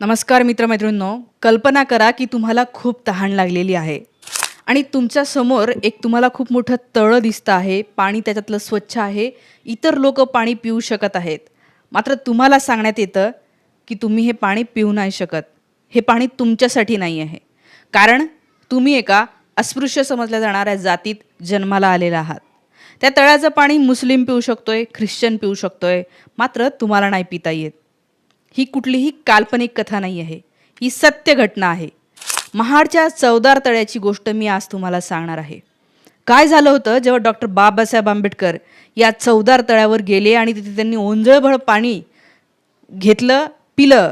नमस्कार मित्रमैत्रिणींनो, कल्पना करा की तुम्हाला खूप तहान लागलेली आहे आणि तुमच्या समोर एक तुम्हाला खूप मोठं तळं दिसतं आहे. पाणी त्याच्यातलं स्वच्छ आहे. इतर लोक पाणी पिऊ शकत आहेत. मात्र तुम्हाला सांगण्यात येतं की तुम्ही हे पाणी पिऊ नाही शकत. हे पाणी तुमच्यासाठी नाही आहे. कारण तुम्ही एका अस्पृश्य समजल्या जाणाऱ्या जातीत जन्माला आलेला आहात. त्या तळ्याचं पाणी मुस्लिम पिऊ शकतोय, ख्रिश्चन पिऊ शकतोय, मात्र तुम्हाला नाही पिता येत. ही कुठलीही काल्पनिक कथा नाही आहे. ही सत्य घटना आहे. महाडच्या चवदार तळ्याची गोष्ट मी आज तुम्हाला सांगणार आहे. काय झालं होतं जेव्हा डॉक्टर बाबासाहेब आंबेडकर या चवदार तळ्यावर गेले आणि तिथे त्यांनी ओंजळभर पाणी घेतलं, पिलं,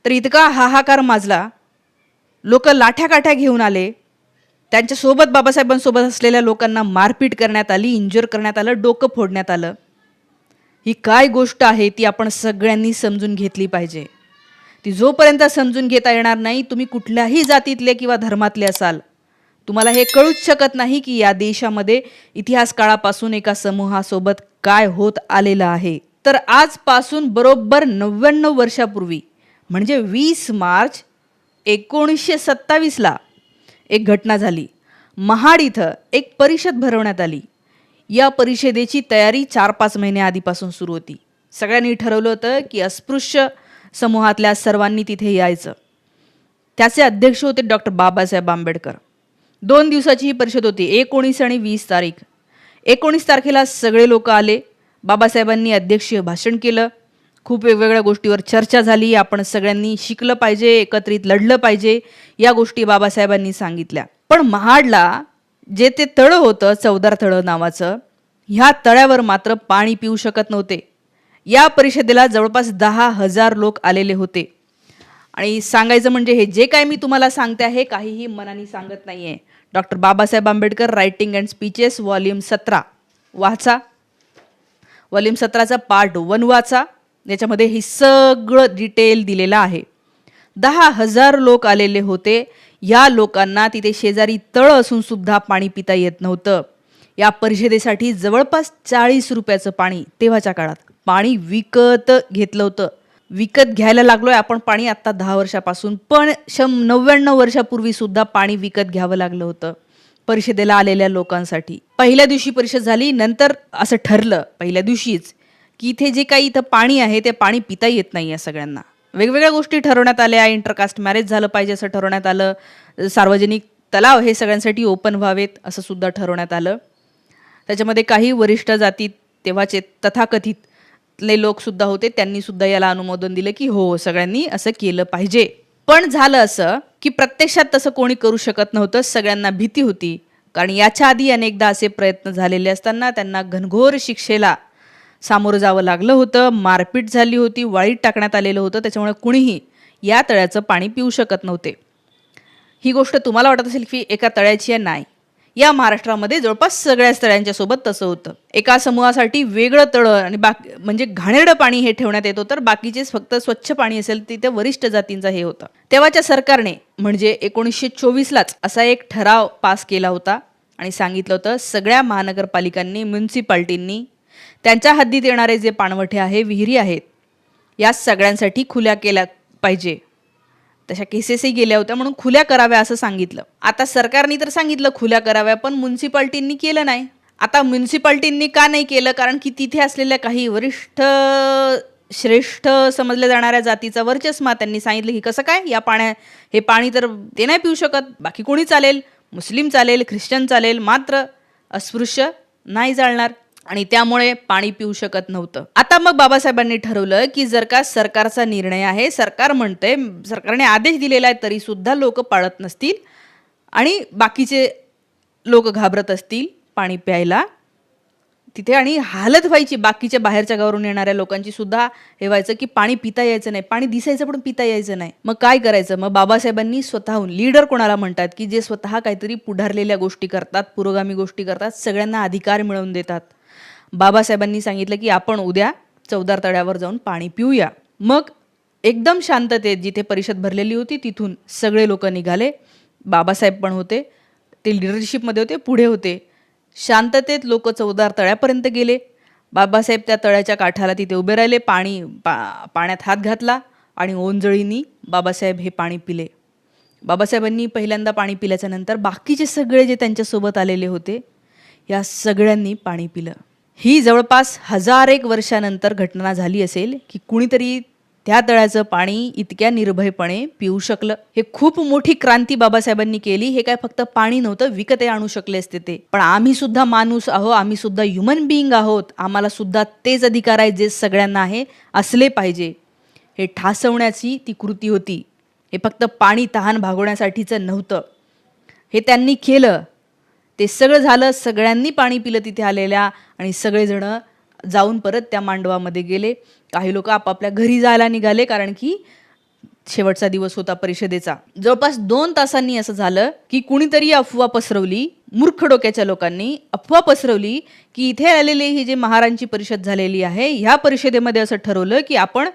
तर इतका हाहाकार माजला. लोक लाठ्या-काठ्या घेऊन आले. त्यांच्यासोबत बाबासाहेबांसोबत असलेल्या लोकांना मारपीट करण्यात आली, इंज्युअर करण्यात आलं, डोकं फोडण्यात आलं. ही काय गोष्ट आहे ती आपण सगळ्यांनी समजून घेतली पाहिजे. ती जोपर्यंत समजून घेता येणार नाही, तुम्ही कुठल्याही जातीतले किंवा धर्मातले असाल, तुम्हाला हे कळूच शकत नाही की या देशामध्ये इतिहास काळापासून एका समूहासोबत काय होत आलेलं आहे. तर आजपासून बरोबर 99 वर्षापूर्वी म्हणजे 20 मार्च 1927ला एक घटना झाली. महाड इथं एक परिषद भरवण्यात आली. या परिषदेची तयारी 4-5 महिने आधीपासून सुरू होती. सगळ्यांनी ठरवलं होतं की अस्पृश्य समूहातल्या सर्वांनी तिथे यायचं. त्याचे अध्यक्ष होते डॉक्टर बाबासाहेब आंबेडकर. 2 दिवसाची ही परिषद होती, 19 आणि 20 तारीख. 19 तारखेला सगळे लोक आले. बाबासाहेबांनी अध्यक्षीय भाषण केलं. खूप वेगवेगळ्या गोष्टीवर चर्चा झाली. आपण सगळ्यांनी शिकलं पाहिजे, एकत्रित लढलं पाहिजे, या गोष्टी बाबासाहेबांनी सांगितल्या. पण महाडला जे ते तळं होतं, चवदार तळं नावाचं, ह्या तळ्यावर मात्र पाणी पिऊ शकत नव्हते. या परिषदेला जवळपास 10,000 लोक आलेले होते. आणि सांगायचं म्हणजे हे जे काय मी तुम्हाला सांगते आहे काहीही मनाने सांगत नाही आहे. Doctor Babasaheb Ambedkar writing and speeches volume 17 वाचा. वॉल्यूम 17चा पार्ट 1 वाचा. याच्यामध्ये हे सगळं डिटेल दिलेलं आहे. 10,000 लोक आलेले होते. या लोकांना तिथे शेजारी तळं असून सुद्धा पाणी पिता येत नव्हतं. या परिषदेसाठी जवळपास 40 रुपयाचं पाणी तेव्हाच्या काळात पाणी विकत घेतलं होतं. विकत घ्यायला लागलोय आपण पाणी आत्ता 10 वर्षापासून, पण 99 वर्षापूर्वी सुद्धा पाणी विकत घ्यावं लागलं होतं परिषदेला आलेल्या लोकांसाठी. पहिल्या दिवशी परिषद झाली. नंतर असं ठरलं पहिल्या दिवशीच की इथे जे काही इथं पाणी आहे ते पाणी पिता येत नाही. या सगळ्यांना वेगवेगळ्या गोष्टी ठरवण्यात आल्या. इंटरकास्ट मॅरेज झालं पाहिजे असं ठरवण्यात आलं. सार्वजनिक तलाव हे सगळ्यांसाठी ओपन व्हावेत असं सुद्धा ठरवण्यात आलं. त्याच्यामध्ये काही वरिष्ठ जातीत तेव्हाचे तथाकथितले लोक सुद्धा होते. त्यांनी सुद्धा याला अनुमोदन दिलं की हो, सगळ्यांनी असं केलं पाहिजे. पण झालं असं की प्रत्यक्षात तसं कोणी करू शकत नव्हतं. सगळ्यांना भीती होती. कारण याच्या आधी अनेकदा असे प्रयत्न झालेले असताना त्यांना घनघोर शिक्षेला सामोरं जावं लागलं होतं. मारपीट झाली होती, वाळीत टाकण्यात आलेलं होतं. त्याच्यामुळे कुणीही या तळ्याचं पाणी पिऊ शकत नव्हते. ही गोष्ट तुम्हाला वाटत असेल की एका तळ्याची आहे, नाही. या महाराष्ट्रामध्ये जवळपास सगळ्याच तळ्यांच्या सोबत तसं होतं. एका समूहासाठी वेगळं तळं आणि म्हणजे घाणेरडं पाणी हे ठेवण्यात येत होतं, तर बाकीचेच फक्त स्वच्छ पाणी असेल तिथे वरिष्ठ जातींचं हे होतं. तेव्हाच्या सरकारने म्हणजे 1924लाच असा एक ठराव पास केला होता आणि सांगितलं होतं सगळ्या महानगरपालिकांनी, म्युन्सिपाल्टींनी त्यांच्या हद्दीत येणारे जे पाणवठे आहे, विहिरी आहेत, या सगळ्यांसाठी खुल्या केल्या पाहिजे. तशा केसेसही गेल्या होत्या म्हणून खुल्या कराव्या असं सांगितलं. आता सरकारने तर सांगितलं खुल्या कराव्या, पण म्युन्सिपाल्टींनी केलं नाही. आता म्युन्सिपाल्टींनी का नाही केलं? कारण की तिथे असलेल्या काही वरिष्ठ श्रेष्ठ समजल्या जाणाऱ्या जातीचा वर्चस्व त्यांनी सांगितलं की कसं काय हे पाणी तर ते नाही पिऊ शकत, बाकी कोणी चालेल, मुस्लिम चालेल, ख्रिश्चन चालेल, मात्र अस्पृश्य नाही चालणार. आणि त्यामुळे पाणी पिऊ शकत नव्हतं. आता मग बाबासाहेबांनी ठरवलं की जर का सरकारचा निर्णय आहे, सरकार म्हणते, सरकारने आदेश दिलेला आहे, तरी सुद्धा लोक पाळत नसतील आणि बाकीचे लोक घाबरत असतील पाणी प्यायला तिथे आणि हालत व्हायची बाकीच्या बाहेरच्या गावावरून येणाऱ्या लोकांची सुद्धा, हे व्हायचं की पाणी पिता यायचं नाही. पाणी दिसायचं पण पिता यायचं नाही. मग काय करायचं? मग बाबासाहेबांनी स्वतःहून, लीडर कोणाला म्हणतात की जे स्वतः काहीतरी पुढारलेल्या गोष्टी करतात, पुरोगामी गोष्टी करतात, सगळ्यांना अधिकार मिळवून देतात. बाबासाहेबांनी सांगितलं की आपण उद्या चवदार तळ्यावर जाऊन पाणी पिऊया. मग एकदम शांततेत जिथे परिषद भरलेली होती तिथून सगळे लोक निघाले. बाबासाहेब पण होते, ते लिडरशिपमध्ये होते, पुढे होते. शांततेत लोक चवदार तळ्यापर्यंत गेले. बाबासाहेब त्या तळ्याच्या काठाला तिथे उभे राहिले. पाण्यात हात घातला, आणि ओंजळींनी बाबासाहेब हे पाणी पिले. बाबासाहेबांनी पहिल्यांदा पाणी पिल्याच्या नंतर बाकीचे सगळे जे त्यांच्यासोबत आलेले होते या सगळ्यांनी पाणी पिलं. ही जवळपास 1001 वर्षानंतर घटना झाली असेल की कुणीतरी त्या तळ्याचं पाणी इतक्या निर्भयपणे पिऊ शकलं. हे खूप मोठी क्रांती बाबासाहेबांनी केली. हे काय फक्त पाणी नव्हतं, विकते आणू शकले असते ते. पण आम्ही सुद्धा माणूस आहोत, आम्ही सुद्धा ह्युमन बिईंग आहोत, आम्हाला सुद्धा तेच अधिकार आहे जे सगळ्यांना आहे, असले पाहिजे, हे ठासवण्याची ती कृती होती. हे फक्त पाणी तहान भागवण्यासाठीचं नव्हतं, हे त्यांनी केलं. ते सगळं झालं, सगळ्यांनी पाणी पिलं तिथे आलेल्या, आणि सगळेजण जाऊन परत त्या मांडवामध्ये गेले. काही लोक आपापल्या घरी जायला निघाले, कारण की शेवटचा दिवस होता परिषदेचा. जवळपास 2 तासांनी असं झालं की कुणीतरी अफवा पसरवली, मूर्ख डोक्याच्या लोकांनी अफवा पसरवली की इथे आलेली ही जे महारांची परिषद झालेली आहे, ह्या परिषदेमध्ये असं ठरवलं की आपण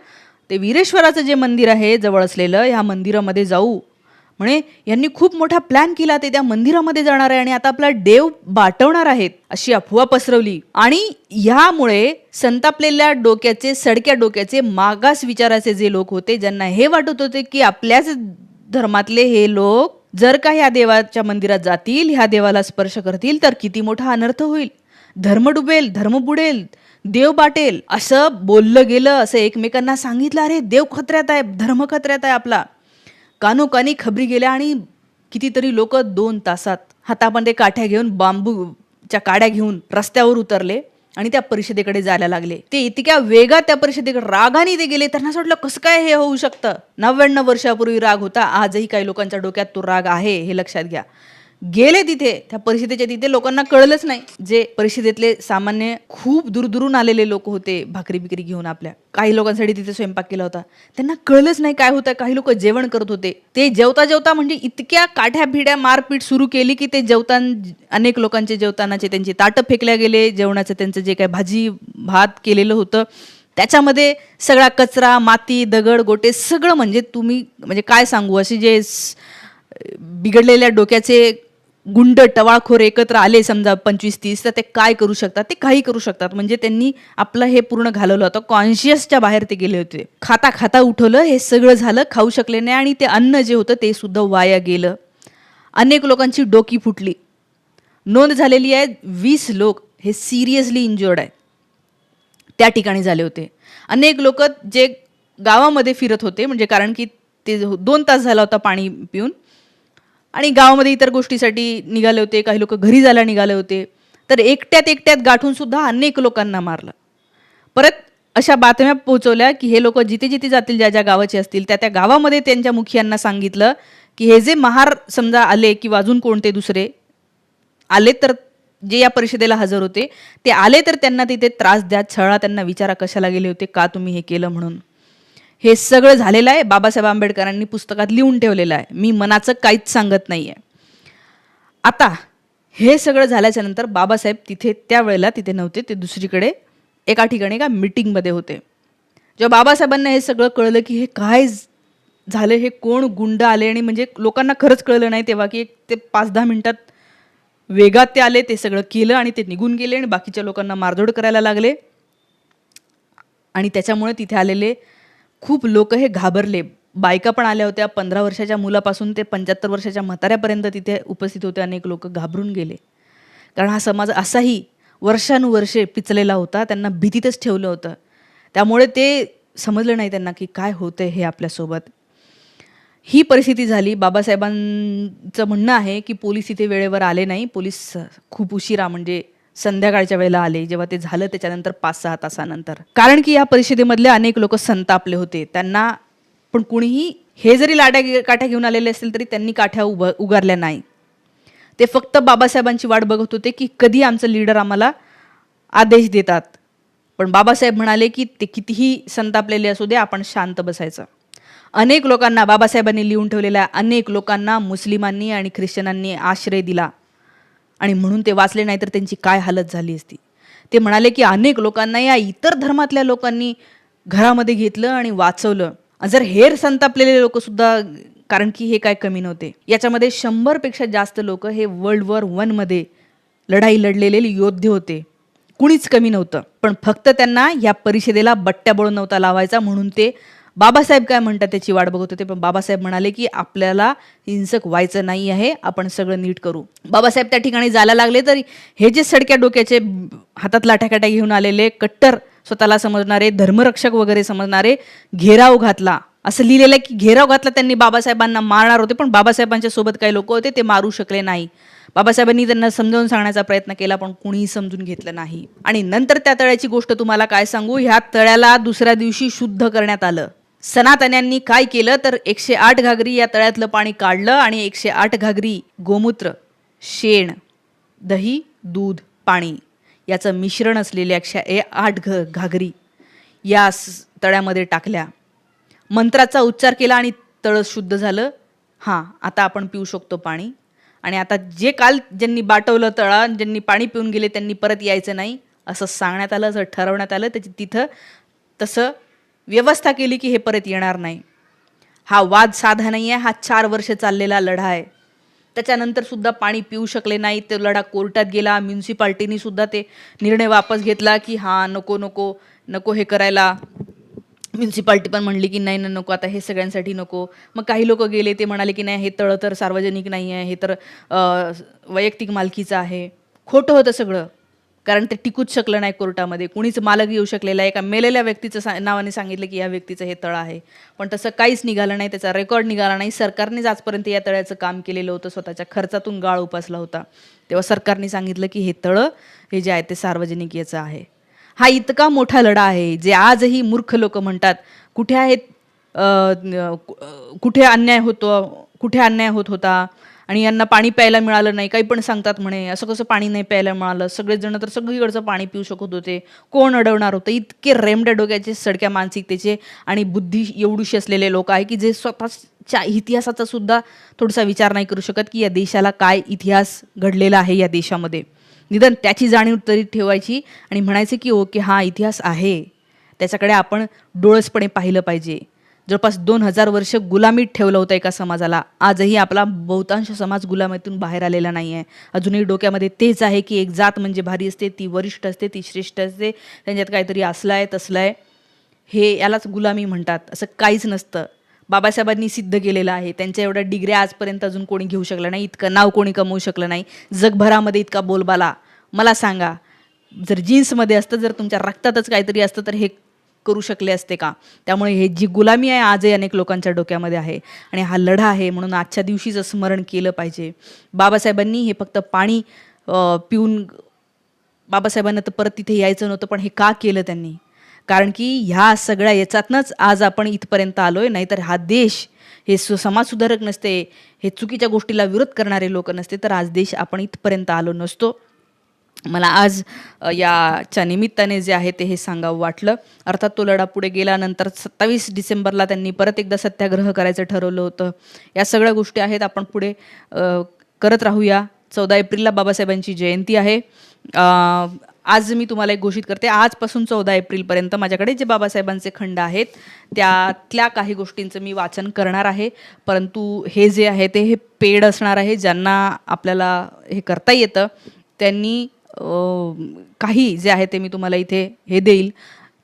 ते वीरेश्वराचं जे मंदिर आहे जवळ असलेलं, ह्या मंदिरामध्ये जाऊ. म्हणे यांनी खूप मोठा प्लॅन केला, ते त्या मंदिरामध्ये जाणार आहे आणि आता आपला देव बाटवणार आहेत, अशी अफवा पसरवली. आणि ह्यामुळे संतापलेल्या डोक्याचे, सडक्या डोक्याचे, मागास विचाराचे जे लोक होते, ज्यांना हे वाटत होते की आपल्याच धर्मातले हे लोक जर का ह्या देवाच्या मंदिरात जातील, ह्या देवाला स्पर्श करतील, तर किती मोठा अनर्थ होईल, धर्म डुबेल, धर्म बुडेल, देव बाटेल, असं बोललं गेलं. असं एकमेकांना सांगितलं, अरे देव खतऱ्यात आहे, धर्म खतऱ्यात आहे आपला. कानोकानी खबरी गेल्या आणि कितीतरी लोक 2 तासात हातामध्ये काठ्या घेऊन, बांबूच्या काड्या घेऊन रस्त्यावर उतरले आणि त्या परिषदेकडे जायला लागले. ते इतक्या वेगात त्या परिषदेकडे रागाने ते गेले. त्यांना असं वाटलं कसं काय हे होऊ शकतं. 99 वर्षापूर्वी राग होता, आजही काही लोकांच्या डोक्यात तो राग आहे, हे लक्षात घ्या. गेले तिथे, त्या परिषदेच्या तिथे. लोकांना कळलंच नाही. जे परिषदेतले सामान्य खूप दूरदूरून आलेले लोक होते, भाकरी बिकरी घेऊन आपल्या, काही लोकांसाठी तिथे स्वयंपाक केला होता, त्यांना कळलंच नाही काय होतं. काही लोक जेवण करत होते. ते जेवता जेवता म्हणजे इतक्या काठ्या भिड्या मारपीट सुरू केली की ते अनेक लोकांचे जेवतानाचे त्यांची ताटं फेकल्या गेले. जेवणाचं त्यांचं जे काय भाजी भात केलेलं होतं त्याच्यामध्ये सगळा कचरा, माती, दगड, गोटे सगळं, म्हणजे काय सांगू, असे जे बिघडलेल्या डोक्याचे गुंड टवाळखोर एकत्र आले समजा 25-30, तर ते काय करू शकतात, ते काही करू शकतात. म्हणजे त्यांनी आपलं हे पूर्ण घालवलं होतं, कॉन्शियसच्या बाहेर ते गेले होते. खाता खाता उठवलं, हे सगळं झालं, खाऊ शकले नाही आणि ते अन्न जे होतं ते सुद्धा वाया गेलं. अनेक लोकांची डोकी फुटली. नोंद झालेली आहे, 20 लोक हे सिरियसली इंज्युअर्ड आहेत त्या ठिकाणी झाले होते. अनेक लोक जे गावामध्ये फिरत होते, म्हणजे कारण की ते 2 तास झाला होता पाणी पिऊन, आणि गावामध्ये इतर गोष्टीसाठी निघाले होते. काही लोक घरी जायला निघाले होते, तर एकट्यात गाठून सुद्धा अनेक लोकांना मारलं. परत अशा बातम्या पोहोचवल्या की हे लोक जिथे जिथे जातील, ज्या ज्या गावाचे असतील, त्या त्या गावामध्ये त्यांच्या मुखियांना सांगितलं की हे जे महार समजा आले किंवा अजून कोणते दुसरे आले, तर जे या परिषदेला हजर होते ते आले, तर त्यांना तिथे त्रास द्या, छळा, त्यांना विचारा कशाला गेले होते, का तुम्ही हे केलं म्हणून. हे सगळं झालेलं आहे, बाबासाहेब आंबेडकरांनी पुस्तकात लिहून ठेवलेलं आहे. मी मनाचं काहीच सांगत नाही आहे. आता हे सगळं झाल्याच्या नंतर बाबासाहेब तिथे त्यावेळेला तिथे नव्हते, ते दुसरीकडे एका ठिकाणी एका मीटिंगमध्ये होते. जेव्हा बाबासाहेबांना हे सगळं कळलं की हे काय झालं, हे कोण गुंड आले, आणि म्हणजे लोकांना खरंच कळलं नाही तेव्हा की ते 5-10 मिनिटात वेगात ते आले, ते सगळं केलं आणि ते निघून गेले आणि बाकीच्या लोकांना मारझोड करायला लागले. आणि त्याच्यामुळे तिथे आलेले खूप लोक हे घाबरले. बायका पण आल्या होत्या, 15 वर्षाच्या मुलापासून ते 75 वर्षाच्या म्हाताऱ्यापर्यंत तिथे उपस्थित होते. अनेक लोक घाबरून गेले, कारण हा समाज असाही वर्षानुवर्षे पिचलेला होता, त्यांना भीतीतच ठेवलं होतं. त्यामुळे ते समजलं नाही त्यांना की काय होतंय हे आपल्यासोबत. ही परिस्थिती झाली. बाबासाहेबांचं म्हणणं आहे की पोलीस इथे वेळेवर आले नाही. पोलीस खूप उशिरा, म्हणजे संध्याकाळच्या वेळेला आले, जेव्हा ते झालं त्याच्यानंतर 5-6 तासानंतर. कारण की या परिषदेमधले अनेक लोक संतापले होते. त्यांना पण कुणीही, हे जरी काठ्या घेऊन आलेले असतील तरी त्यांनी काठ्या उगारल्या नाही. ते फक्त बाबासाहेबांची वाट बघत होते की कधी आमचं लीडर आम्हाला आदेश देतात. पण बाबासाहेब म्हणाले की ते कितीही संतापलेले असू दे, आपण शांत बसायचं. अनेक लोकांना बाबासाहेबांनी लिहून ठेवलेल्या अनेक लोकांना मुस्लिमांनी आणि ख्रिश्चनांनी आश्रय दिला, आणि म्हणून ते वाचले नाही तर त्यांची काय हालत झाली असती. ते म्हणाले की अनेक लोकांना या इतर धर्मातल्या लोकांनी घरामध्ये घेतलं आणि वाचवलं. जर हेर संतापलेले लोक सुद्धा, कारण की हे काय कमी नव्हते, याच्यामध्ये 100पेक्षा जास्त लोक हे वर्ल्ड वॉर 1 मध्ये लढाई लढलेले योद्धे होते. कुणीच कमी नव्हतं. पण फक्त त्यांना या परिषदेला बट्ट्याबोळ नव्हता लावायचा, म्हणून ते बाबासाहेब काय म्हणतात त्याची वाट बघत होते, पण बाबासाहेब म्हणाले की आपल्याला हिंसक व्हायचं नाही आहे, आपण सगळं नीट करू. बाबासाहेब त्या ठिकाणी जायला लागले तर हे जे सडक्या डोक्याचे हातात लाठ्याकाठ्या घेऊन आलेले कट्टर स्वतःला समजणारे धर्मरक्षक वगैरे समजणारे घेराव घातला. असं लिहिलेलं आहे की घेराव घातला, त्यांनी बाबासाहेबांना मारणार होते, पण बाबासाहेबांच्या सोबत काही लोक होते, ते मारू शकले नाही. बाबासाहेबांनी त्यांना समजावून सांगण्याचा प्रयत्न केला, पण कुणीही समजून घेतलं नाही. आणि नंतर त्या तळ्याची गोष्ट तुम्हाला काय सांगू, ह्या तळ्याला दुसऱ्या दिवशी शुद्ध करण्यात आलं. सनातन्यांनी काय केलं तर 108 घागरी या तळ्यातलं पाणी काढलं आणि 108 घागरी गोमूत्र, शेण, दही, दूध, पाणी याचं मिश्रण असलेल्या 108 घागरी या तळ्यामध्ये टाकल्या. मंत्राचा उच्चार केला आणि तळ शुद्ध झालं. हां, आता आपण पिऊ शकतो पाणी. आणि आता जे काल ज्यांनी बाटवलं तळा, ज्यांनी पाणी पिऊन गेले, त्यांनी परत यायचं नाही असं सांगण्यात आलं, असं ठरवण्यात आलं. त्याची तिथं तसं व्यवस्था केली की हे परत येणार नाही. हा वाद साधा नाही आहे, हा 4 वर्ष चाललेला लढा आहे. त्याच्यानंतर सुद्धा पाणी पिऊ शकले नाही. तो लढा कोर्टात गेला. म्युन्सिपाल्टीनी सुद्धा ते निर्णय वापस घेतला की हां, नको नको नको हे करायला. म्युन्सिपाल्टी पण म्हणली की नाही नको, आता हे सगळ्यांसाठी नको. मग काही लोक गेले, ते म्हणाले की नाही, हे तळं तर सार्वजनिक नाही आहे, हे तर वैयक्तिक मालकीचं आहे. खोटं होतं सगळं, कारण ते टिकूच शकलं नाही कोर्टामध्ये. कुणीच मालक येऊ शकलेला आहे. एका मेलेल्या व्यक्तीचं नावाने सांगितलं की या व्यक्तीचं हे तळं आहे, पण तसं काहीच निघालं नाही, त्याचा रेकॉर्ड निघाला नाही. सरकारनेच आजपर्यंत या तळ्याचं काम केलेलं होतं, स्वतःच्या खर्चातून गाळ उपसला होता. तेव्हा सरकारने सांगितलं की हे तळं हे जे आहे ते सार्वजनिक याचं आहे. हा इतका मोठा लढा आहे, जे आजही मूर्ख लोक म्हणतात कुठे आहेत, कुठे अन्याय होत होता आणि यांना पाणी प्यायला मिळालं नाही. काही पण सांगतात म्हणे, असं कसं पाणी नाही प्यायला मिळालं, सगळेजण तर सगळीकडचं पाणी पिऊ शकत होते, कोण अडवणार होतं. इतके रेमड्या डोक्याचे, सडक्या मानसिकतेचे आणि बुद्धी एवढीशी असलेले लोक आहे की जे स्वतःच्या इतिहासाचा सुद्धा थोडासा विचार नाही करू शकत की या देशाला काय इतिहास घडलेला आहे, या देशामध्ये निदान त्याची जाणीव तरी ठेवायची आणि म्हणायचं की ओके, हा इतिहास आहे, त्याच्याकडे आपण डोळसपणे पाहिलं पाहिजे. जवळपास 2000 वर्ष गुलामीत ठेवलं होतं एका समाजाला. आजही आपला बहुतांश समाज गुलामीतून बाहेर आलेला नाही आहे. अजूनही डोक्यामध्ये तेच आहे की एक जात म्हणजे भारी असते, ती वरिष्ठ असते, ती श्रेष्ठ असते, त्यांच्यात काहीतरी असलं आहे तसलं आहे, हे यालाच गुलामी म्हणतात. असं काहीच नसतं. बाबासाहेबांनी सिद्ध केलेलं आहे. त्यांच्या एवढ्या डिग्र्या आजपर्यंत अजून कोणी घेऊ शकलं नाही, इतकं नाव कोणी कमवू शकलं नाही. जगभरामध्ये इतका बोलबाला. मला सांगा, जर जीन्समध्ये असतं, जर तुमच्या रक्तातच काहीतरी असतं, तर हे करू शकले असते का? त्यामुळे हे जी गुलामी आहे आजही अनेक लोकांच्या डोक्यामध्ये आहे आणि हा लढा आहे, म्हणून आजच्या दिवशीचं स्मरण केलं पाहिजे. बाबासाहेबांनी हे फक्त पाणी पिऊन बाबासाहेबांना तर परत तिथे यायचं नव्हतं, पण हे का केलं त्यांनी? कारण की ह्या सगळ्या याच्यातनंच आज आपण इथपर्यंत आलोय. नाहीतर हा देश हे समाजसुधारक नसते, हे चुकीच्या गोष्टीला विरोध करणारे लोक नसते, तर आज देश आपण इथपर्यंत आलो नसतो. मला आज याच्या निमित्ताने जे आहे ते हे सांगावं वाटलं. अर्थात तो लढा पुढे गेल्यानंतर 27 डिसेंबरला त्यांनी परत एकदा सत्याग्रह करायचं ठरवलं होतं. या सगळ्या गोष्टी आहेत, आपण पुढे करत राहूया. 14 एप्रिलला बाबासाहेबांची जयंती आहे. आज मी तुम्हाला एक घोषित करते, आजपासून 14 एप्रिलपर्यंत माझ्याकडे जे बाबासाहेबांचे खंड आहेत त्यातल्या काही गोष्टींचं मी वाचन करणार आहे. परंतु हे जे आहे ते हे पेड असणार आहे. ज्यांना आपल्याला हे करता येतं त्यांनी काही जे आहे ते मी तुम्हाला इथे हे देईल,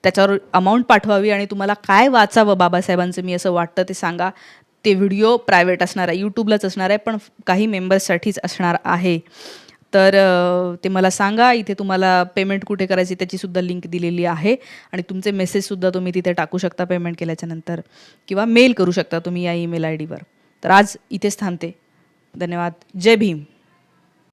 त्याच्यावर अमाऊंट पाठवावी आणि तुम्हाला काय वाचावं बाबासाहेबांचं मी असं वाटतं ते सांगा. ते व्हिडिओ प्रायव्हेट असणार आहे, यूट्यूबलाच असणार आहे, पण काही मेंबर्ससाठीच असणार आहे. तर ते मला सांगा. इथे तुम्हाला पेमेंट कुठे करायची त्याचीसुद्धा लिंक दिलेली आहे आणि तुमचे मेसेजसुद्धा तुम्ही तिथे टाकू शकता पेमेंट केल्याच्यानंतर, किंवा मेल करू शकता तुम्ही या ईमेल ID वर. तर आज इथेच थांबते. धन्यवाद. जय भीम.